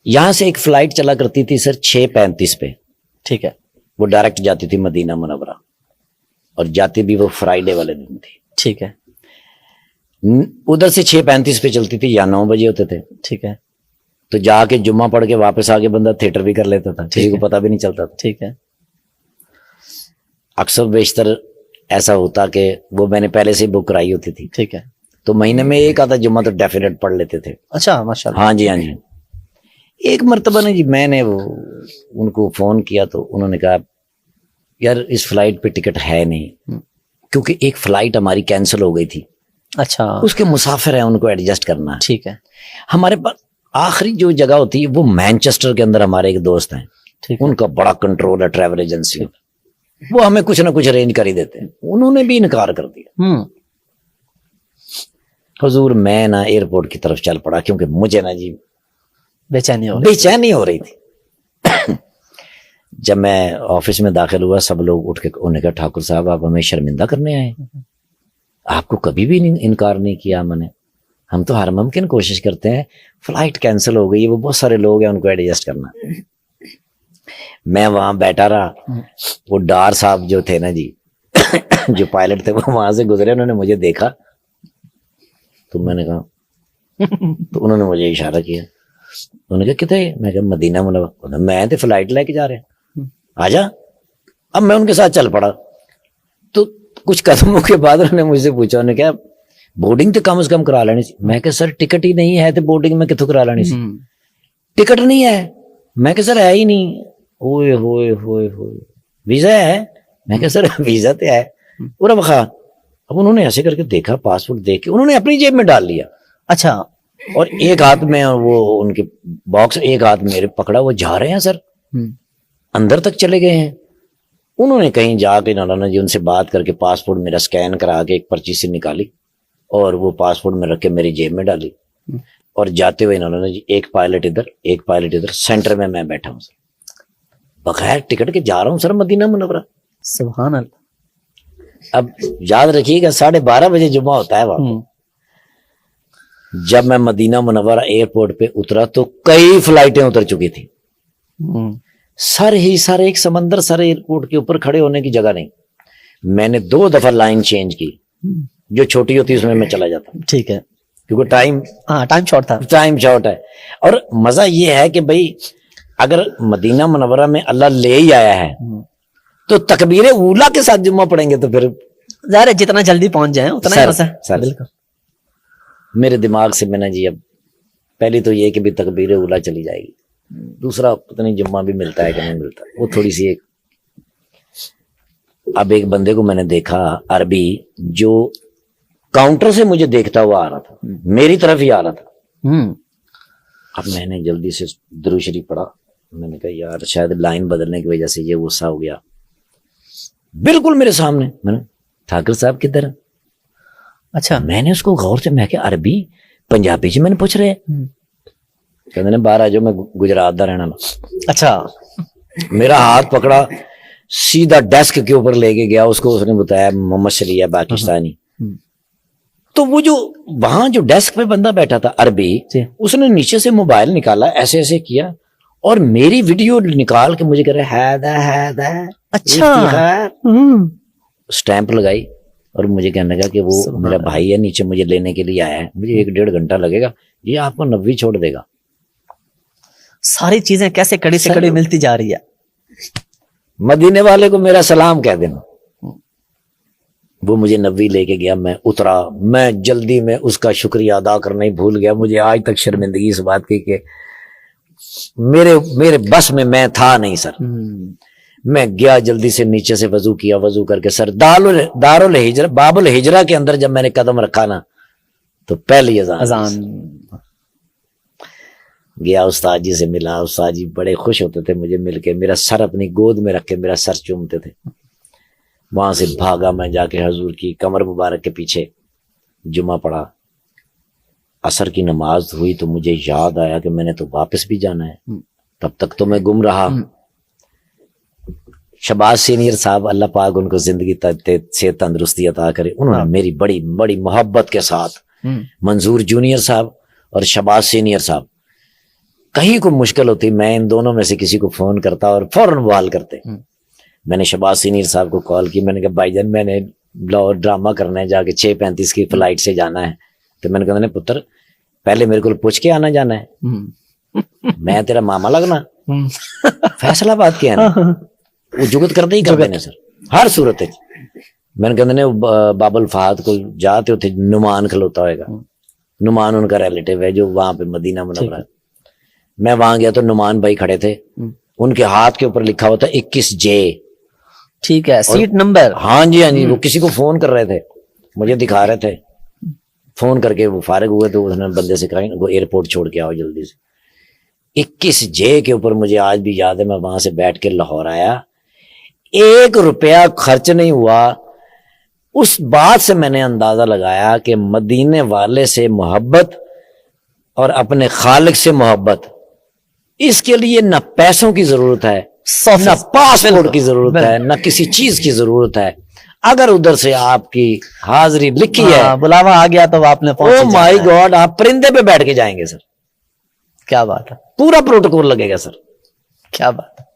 यहां से एक फ्लाइट चला करती थी सर 6:35 पे, ठीक है, वो डायरेक्ट जाती थी मदीना मुनव्वरा, और जाती भी वो फ्राइडे वाले दिन थी। ठीक है, उधर से 6:35 पे चलती थी या 9 बजे होते थे, ठीक है, तो जाके जुम्मा पढ़ के वापस आके बंदा थिएटर भी कर लेता था, किसी को पता भी नहीं चलता था। ठीक है, अक्सर बेशतर ऐसा होता कि वो मैंने पहले से ही बुक कराई होती थी, ठीक है। तो महीने में एक आधा जुम्मा तो डेफिनेट पढ़ लेते थे। अच्छा, माशाल्लाह। हाँ जी, हाँ जी। एक मर्तबा ने जी मैंने वो उनको फोन किया तो उन्होंने कहा यार इस फ्लाइट पे टिकट है नहीं, क्योंकि एक फ्लाइट हमारी कैंसिल हो गई थी, अच्छा, उसके मुसाफिर हैं, उनको एडजस्ट करना है। ठीक है, हमारे पास आखिरी जो जगह होती है वो मैनचेस्टर के अंदर हमारे एक दोस्त हैं, ठीक है, उनका बड़ा कंट्रोल है ट्रैवल एजेंसी, वो हमें कुछ ना कुछ अरेंज कर ही देते हैं। उन्होंने भी इनकार कर दिया। हुजूर मैं ना एयरपोर्ट की तरफ चल पड़ा, क्योंकि मुझे ना जी बेचैनी हो रही थी। जब मैं ऑफिस में दाखिल हुआ, सब लोग उठ के उन्होंने कहा ठाकुर साहब आप हमें शर्मिंदा करने आए, आपको कभी भी इनकार नहीं किया मैंने, हम तो हर मुमकिन कोशिश करते हैं, फ्लाइट कैंसिल हो गई है, वो बहुत सारे लोग हैं, उनको एडजस्ट करना। मैं वहां बैठा रहा, वो डार साहब जो थे ना जी जो पायलट थे, वो वहां से गुजरे, उन्होंने मुझे देखा, तो मैंने कहा तो उन्होंने मुझे इशारा किया, उन्होंने कहा कितने, मैं कहा मदीना मुनव्वरा, मैं तो फ्लाइट लेके जा रहे हैं आजा। अब मैं उनके साथ चल पड़ा, तो कुछ कदमों के बाद उन्होंने मुझसे पूछा, उन्होंने कहा बोर्डिंग तो कम से कम करा लेनी सी। मैं कहा सर टिकट ही नहीं है तो बोर्डिंग में कितों करा लेनी सी, टिकट नहीं है। मैं कहा सर है ही नहीं। ओए होए होए होए, वीजा है? मैं कहा सर वीजा तो है। पूरा बखा। अब उन्होंने ऐसे करके देखा, पासपोर्ट देख के उन्होंने अपनी जेब में डाल लिया। अच्छा, और एक हाथ में वो उनके बॉक्स, एक हाथ मेरे पकड़ा, वो जा रहे हैं सर, अंदर तक चले गए हैं। उन्होंने कहीं जाके नाना जी उनसे बात करके पासपोर्ट मेरा स्कैन करा के एक पर्ची से निकाली और वो पासपोर्ट में रख के मेरी जेब में डाली। और जाते हुए नाना जी एक पायलट इधर एक पायलट इधर, सेंटर में मैं बैठा हूँ सर, बगैर टिकट के जा रहा हूँ सर मदीना मुनव्वरा। सुभान अल्लाह। अब याद रखिएगा 12:30 बजे जुम्मा होता है वहां। जब मैं मदीना मुनव्वरा एयरपोर्ट पे उतरा तो कई फ्लाइटें उतर चुकी थी, सर ही सर, एक समंदर सर, एयरपोर्ट के ऊपर खड़े होने की जगह नहीं। मैंने 2 दफा लाइन चेंज की, जो छोटी होती है उसमें मैं चला जाता। ठीक है, क्योंकि टाइम शॉर्ट था, टाइम शॉर्ट है। और मजा ये है कि भाई अगर मदीना मुनव्वरा में अल्लाह ले ही आया है तो तकबीरे ऊला के साथ जुम्मा पढ़ेंगे तो फिर ज़ाहिर है जितना जल्दी पहुंच जाए उतना ही मजा है। सर बिल्कुल मेरे दिमाग से मैंने जी, अब पहली तो ये कि भी तकबीरे ऊला चली जाएगी, दूसरा पता नहीं जुम्मा भी मिलता है कि नहीं मिलता, वो थोड़ी सी एक। अब एक बंदे को मैंने देखा अरबी, जो काउंटर से मुझे देखता हुआ आ रहा था, मेरी तरफ ही आ रहा था। अब मैंने जल्दी से दुरूद शरीफ पढ़ा, मैंने कहा यार शायद लाइन बदलने की वजह से ये गुस्सा हो गया। बिल्कुल मेरे सामने, मैंने ठाकुर साहब किधर है? अच्छा, मैंने उसको गौर से, मैं क्या अरबी पंजाबी जी मैंने पूछ रहे, कहते ने बाहर आ जाओ, मैं गुजरात दा रहना वाला। अच्छा, मेरा हाथ पकड़ा, सीधा डेस्क के ऊपर लेके गया, उसको उसने बताया मोहम्मद शरीया पाकिस्तानी। तो वो जो वहां जो डेस्क पे बंदा बैठा था अरबी, उसने नीचे से मोबाइल निकाला, ऐसे ऐसे किया और मेरी वीडियो निकाल के मुझे कह रहा है अच्छा, स्टैंप लगाई और मुझे कहने लगा कि वो मेरा भाई है, नीचे मुझे लेने के लिए आया है, मुझे 1-1.5 घंटा लगेगा, ये आपको 90 छोड़ देगा। सारी चीजें कैसे कड़ी से कड़ी मिलती जा रही है। मदीने वाले को मेरा सलाम कह देना। वो मुझे 90 लेके गया, मैं उतरा, मैं जल्दी में उसका शुक्रिया अदा करना ही भूल गया। मुझे आज तक शर्मिंदगी इस बात की कि मेरे बस में मैं था नहीं सर। मैं गया जल्दी से, नीचे से वजू किया, वजू करके सर दारुल हिजरा, बाबुल हिजरा के अंदर जब मैंने कदम रखा ना तो पहली अजान गया, उस्ताद जी से मिला। उस्ताद जी बड़े खुश होते थे मुझे मिलके, मेरा सर अपनी गोद में रख के मेरा सर चूमते थे। वहां से भागा मैं जाके हजूर की कमर मुबारक के पीछे जुमा पढ़ा। असर की नमाज हुई तो मुझे याद आया कि मैंने तो वापस भी जाना है। तब तक तो मैं गुम रहा। शबाज सीनियर साहब, अल्लाह पाक उनको जिंदगी से तंदुरुस्ती अता करे, उन्होंने मेरी बड़ी बड़ी मोहब्बत के साथ, मंजूर जूनियर साहब और शबाज सीनियर साहब, कहीं को मुश्किल होती, मैं इन दोनों में से किसी को फोन करता और फौरन बहाल करते। मैंने शहबाज सीनियर साहब को कॉल की, मैंने कहा भाईजान मैंने ड्रामा करना है, जाके 6:35 की फ्लाइट से जाना है। तो मैंने कहा पुत्र पहले मेरे को पूछ के आना जाना है, मैं तेरा मामा लगना, फैसलाबाद के आना वो जुगत करते ही करते ने सर हर सूरत। मैंने कहते बाबुल फहद को जाते थे, नुमान खलोता होएगा, नुमान उनका रिलेटिव है जो वहां पे मदीना मुनव्वरा। मैं वहां गया तो नुमान भाई खड़े थे, उनके हाथ के ऊपर लिखा हुआ था 21J। ठीक है, सीट नंबर। हाँ जी हाँ जी, वो किसी को फोन कर रहे थे, मुझे दिखा रहे थे, फोन करके वो फारिग हुए तो उसने बंदे से कहा वो एयरपोर्ट छोड़ के आओ जल्दी से। 21J के ऊपर मुझे आज भी याद है, मैं वहां से बैठ के लाहौर आया, 1 रुपया खर्च नहीं हुआ। उस बात से मैंने अंदाजा लगाया कि मदीने वाले से मोहब्बत और अपने खालिक से मोहब्बत, इसके लिए न पैसों की जरूरत है, न पासपोर्ट की जरूरत है, न किसी चीज की जरूरत है। अगर उधर से आपकी हाजिरी लिखी है, बुलावा आ गया तो आपने ओ माय गॉड, आप परिंदे पे बैठ के जाएंगे सर। क्या बात है, पूरा प्रोटोकॉल लगेगा सर। क्या बात है।